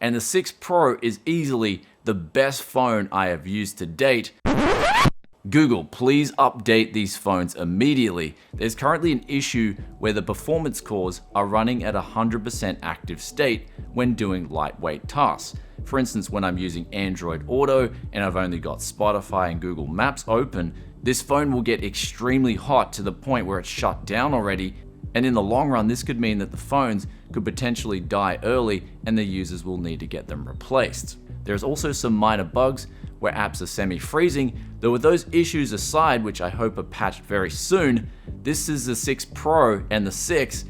and the 6 Pro is easily the best phone I have used to date. Google, please update these phones immediately. There's currently an issue where the performance cores are running at 100% active state when doing lightweight tasks. For instance, when I'm using Android Auto and I've only got Spotify and Google Maps open, this phone will get extremely hot to the point where it's shut down already. And in the long run, this could mean that the phones could potentially die early and the users will need to get them replaced. There's also some minor bugs where apps are semi-freezing, though with those issues aside, which I hope are patched very soon, this is the 6 Pro and the 6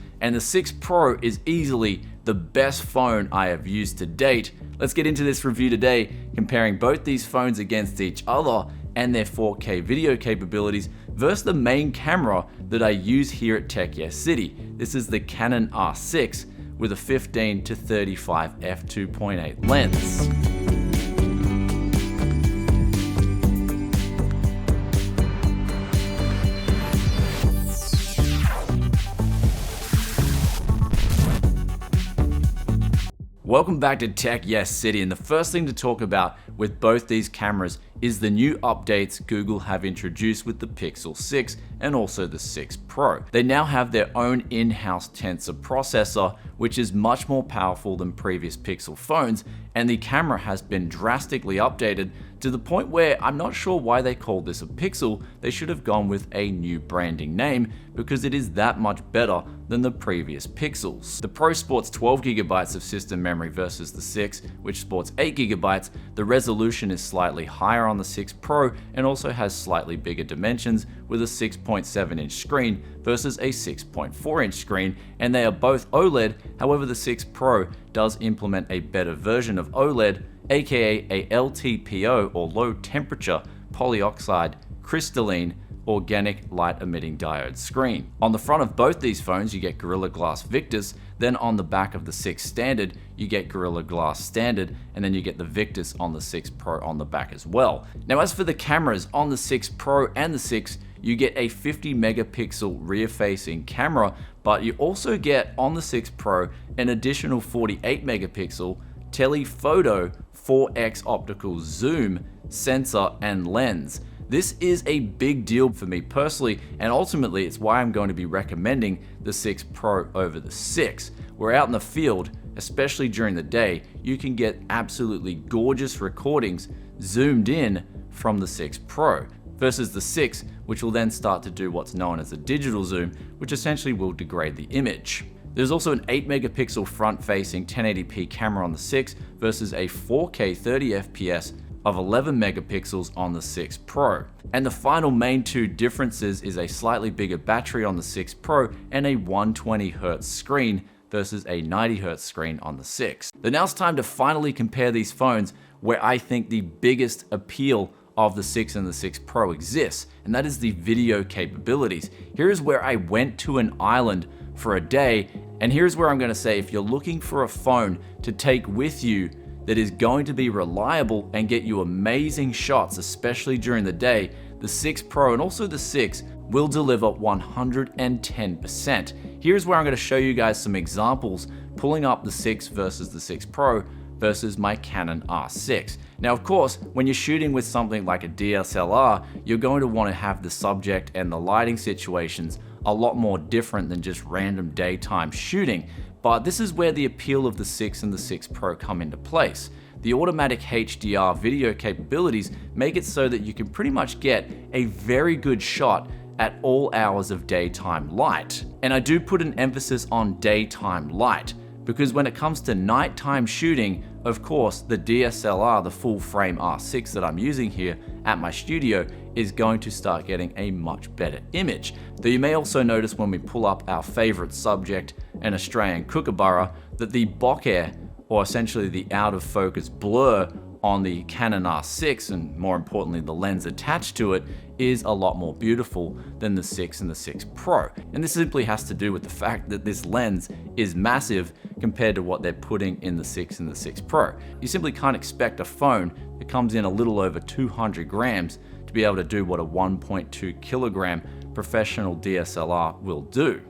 Pro is easily the best phone I have used to date. Let's get into this review today, comparing both these phones against each other and their 4K video capabilities versus the main camera that I use here at Tech Yes City. This is the Canon R6 with a 15 to 35 f2.8 lens. Welcome back to Tech Yes City, and the first thing to talk about with both these cameras is the new updates Google have introduced with the Pixel 6 and also the 6 Pro. They now have their own in-house tensor processor, which is much more powerful than previous Pixel phones, and the camera has been drastically updated to the point where I'm not sure why they called this a Pixel. They should have gone with a new branding name because it is that much better than the previous Pixels. The Pro sports 12GB of system memory versus the 6, which sports 8GB. The resolution is slightly higher on the 6 Pro and also has slightly bigger dimensions with a 6.7-inch screen versus a 6.4-inch screen, and they are both OLED. However, the 6 Pro does implement a better version of OLED, aka a LTPO or low temperature polyoxide crystalline organic light emitting diode screen. On the front of both these phones you get Gorilla Glass Victus, then on the back of the 6 Standard you get Gorilla Glass Standard, and then you get the Victus on the 6 Pro on the back as well. Now as for the cameras, on the 6 Pro and the 6 you get a 50 megapixel rear facing camera, but you also get on the 6 Pro an additional 48 megapixel telephoto 4x optical zoom sensor and lens. This is a big deal for me personally, and ultimately it's why I'm going to be recommending the 6 Pro over the 6. We're out in the field, especially during the day, you can get absolutely gorgeous recordings zoomed in from the 6 Pro versus the 6, which will then start to do what's known as a digital zoom, which essentially will degrade the image. There's also an 8 megapixel front-facing 1080p camera on the 6 versus a 4K 30fps of 11 megapixels on the 6 Pro. And the final main two differences is a slightly bigger battery on the 6 Pro and a 120Hz screen versus a 90Hz screen on the 6. But now it's time to finally compare these phones where I think the biggest appeal of the 6 and the 6 Pro exists, and that is the video capabilities. Here's where I went to an island for a day, and here's where I'm going to say if you're looking for a phone to take with you that is going to be reliable and get you amazing shots, especially during the day, the 6 Pro and also the 6 will deliver 110%. Here's where I'm going to show you guys some examples, pulling up the 6 versus the 6 Pro versus my Canon R6. Now, of course, when you're shooting with something like a DSLR, you're going to want to have the subject and the lighting situations a lot more different than just random daytime shooting. But this is where the appeal of the 6 and the 6 Pro come into place. The automatic HDR video capabilities make it so that you can pretty much get a very good shot at all hours of daytime light. And I do put an emphasis on daytime light, because when it comes to nighttime shooting, of course, the DSLR, the full frame R6 that I'm using here at my studio, is going to start getting a much better image. Though you may also notice when we pull up our favorite subject, an Australian kookaburra, that the bokeh, or essentially the out of focus blur on the Canon R6, and more importantly the lens attached to it, is a lot more beautiful than the 6 and the 6 Pro. And this simply has to do with the fact that this lens is massive compared to what they're putting in the 6 and the 6 Pro. You simply can't expect a phone that comes in a little over 200 grams to be able to do what a 1.2 kilogram professional DSLR will do.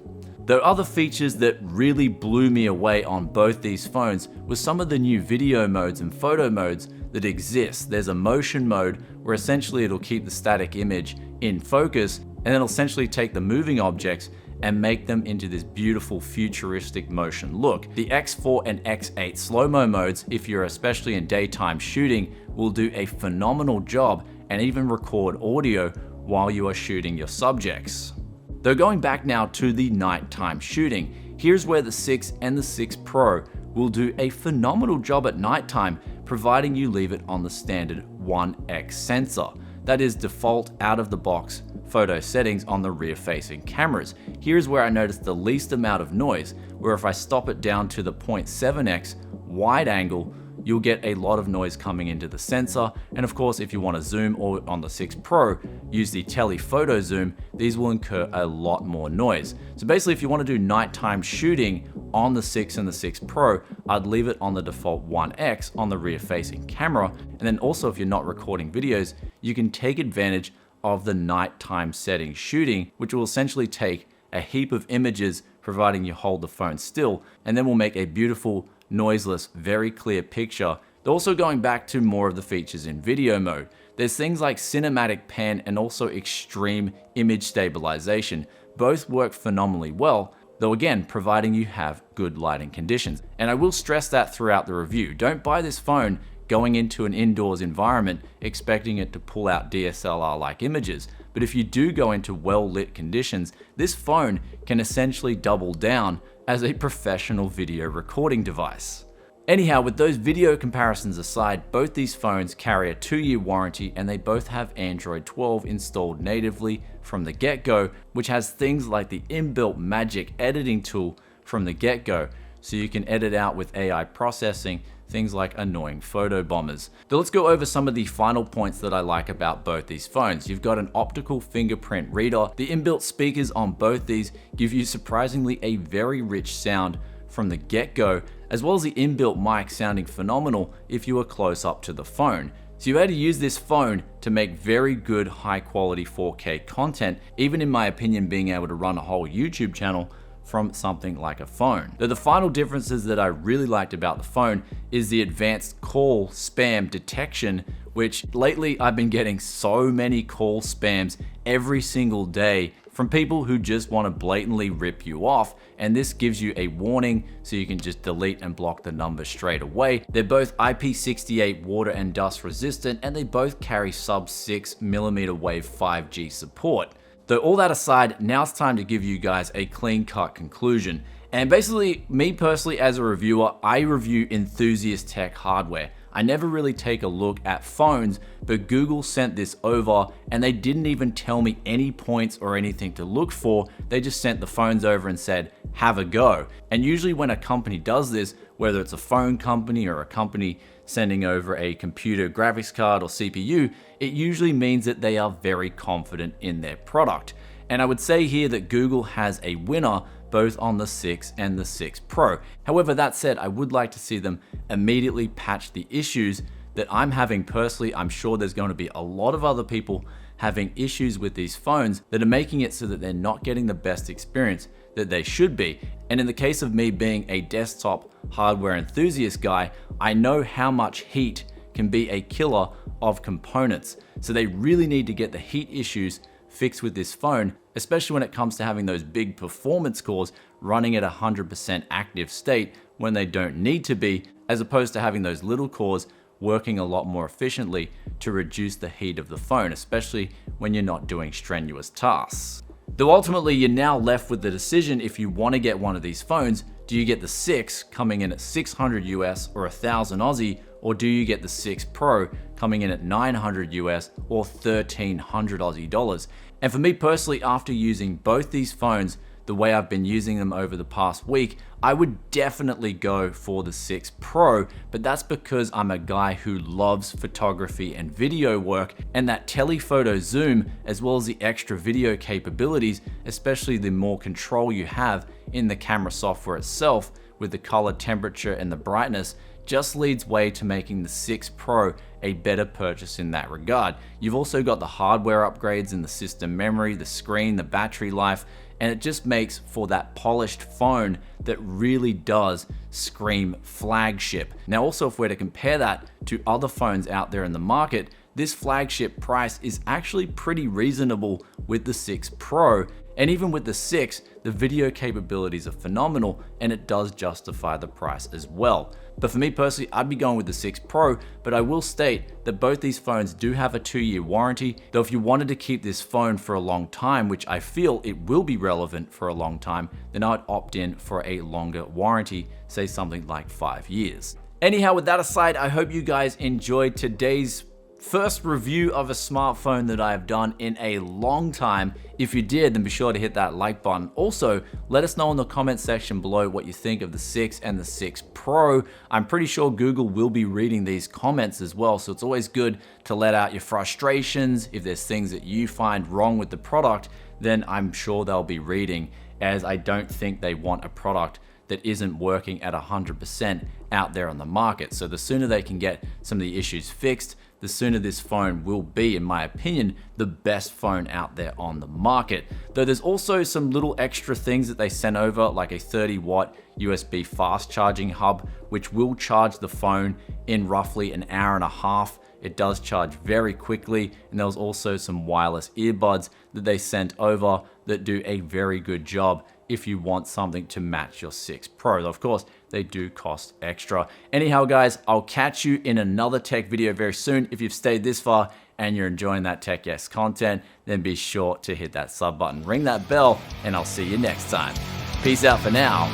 Though other features that really blew me away on both these phones was some of the new video modes and photo modes that exist. There's a motion mode where essentially it'll keep the static image in focus, and then it'll essentially take the moving objects and make them into this beautiful futuristic motion look. The X4 and X8 slow-mo modes, if you're especially in daytime shooting, will do a phenomenal job and even record audio while you are shooting your subjects. Though going back now to the nighttime shooting, here's where the 6 and the 6 Pro will do a phenomenal job at nighttime, providing you leave it on the standard 1x sensor. That is default out-of-the-box photo settings on the rear-facing cameras. Here's where I noticed the least amount of noise, where if I stop it down to the 0.7x wide angle, you'll get a lot of noise coming into the sensor. And of course, if you want to zoom or on the 6 Pro, use the telephoto zoom, these will incur a lot more noise. So basically, if you want to do nighttime shooting on the 6 and the 6 Pro, I'd leave it on the default 1x on the rear facing camera. And then also, if you're not recording videos, you can take advantage of the nighttime setting shooting, which will essentially take a heap of images, providing you hold the phone still, and then we'll make a beautiful, noiseless, very clear picture. They're also going back to more of the features in video mode. There's things like cinematic pan and also extreme image stabilization. Both work phenomenally well, though again, providing you have good lighting conditions. And I will stress that throughout the review. Don't buy this phone going into an indoors environment expecting it to pull out DSLR-like images. But if you do go into well-lit conditions, this phone can essentially double down as a professional video recording device. Anyhow, with those video comparisons aside, both these phones carry a 2-year warranty and they both have Android 12 installed natively from the get-go, which has things like the inbuilt magic editing tool from the get-go, so you can edit out with AI processing things like annoying photo bombers. So let's go over some of the final points that I like about both these phones. You've got an optical fingerprint reader. The inbuilt speakers on both these give you surprisingly a very rich sound from the get-go, as well as the inbuilt mic sounding phenomenal if you are close up to the phone. So you're able to use this phone to make very good high quality 4K content, even in my opinion being able to run a whole YouTube channel from something like a phone. Though the final differences that I really liked about the phone is the advanced call spam detection, which lately I've been getting so many call spams every single day from people who just want to blatantly rip you off, and this gives you a warning so you can just delete and block the number straight away. They're both IP68 water and dust resistant, and they both carry sub 6mm wave 5G support. Though all that aside, now it's time to give you guys a clean-cut conclusion. And basically, me personally as a reviewer, I review enthusiast tech hardware. I never really take a look at phones, but Google sent this over and they didn't even tell me any points or anything to look for. They just sent the phones over and said, have a go. And usually when a company does this, whether it's a phone company or a company sending over a computer graphics card or CPU, it usually means that they are very confident in their product. And I would say here that Google has a winner both on the 6 and the 6 Pro. However, that said, I would like to see them immediately patch the issues that I'm having personally. I'm sure there's going to be a lot of other people having issues with these phones that are making it so that they're not getting the best experience that they should be. And in the case of me being a desktop hardware enthusiast guy, I know how much heat can be a killer of components. So they really need to get the heat issues fixed with this phone, especially when it comes to having those big performance cores running at 100% active state when they don't need to be, as opposed to having those little cores working a lot more efficiently to reduce the heat of the phone, especially when you're not doing strenuous tasks. Though ultimately you're now left with the decision if you want to get one of these phones. Do you get the 6 coming in at 600 US or 1000 Aussie, or do you get the 6 Pro coming in at 900 US or 1300 Aussie dollars? And for me personally, after using both these phones the way I've been using them over the past week, I would definitely go for the 6 Pro, but that's because I'm a guy who loves photography and video work, and that telephoto zoom, as well as the extra video capabilities, especially the more control you have in the camera software itself with the color temperature and the brightness, just leads way to making the 6 Pro a better purchase in that regard. You've also got the hardware upgrades in the system memory, the screen, the battery life, and it just makes for that polished phone that really does scream flagship. Now also, if we're to compare that to other phones out there in the market, this flagship price is actually pretty reasonable with the 6 Pro, and even with the 6, the video capabilities are phenomenal and it does justify the price as well. But for me personally, I'd be going with the 6 Pro, but I will state that both these phones do have a 2-year warranty, though if you wanted to keep this phone for a long time, which I feel it will be relevant for a long time, then I'd opt in for a longer warranty, say something like 5 years. Anyhow, with that aside, I hope you guys enjoyed today's first review of a smartphone that I have done in a long time. If you did, then be sure to hit that like button. Also, let us know in the comment section below what you think of the 6 and the 6 Pro. I'm pretty sure Google will be reading these comments as well, so it's always good to let out your frustrations. If there's things that you find wrong with the product, then I'm sure they'll be reading, as I don't think they want a product that isn't working at 100% out there on the market. So the sooner they can get some of the issues fixed, the sooner this phone will be, in my opinion, the best phone out there on the market. Though there's also some little extra things that they sent over, like a 30-watt USB fast charging hub, which will charge the phone in roughly an hour and a half. It does charge very quickly, and there was also some wireless earbuds that they sent over that do a very good job if you want something to match your 6 Pro. Of course, they do cost extra. Anyhow, guys, I'll catch you in another tech video very soon. If you've stayed this far and you're enjoying that Tech Yes content, then be sure to hit that sub button, ring that bell, and I'll see you next time. Peace out for now.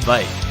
Bye.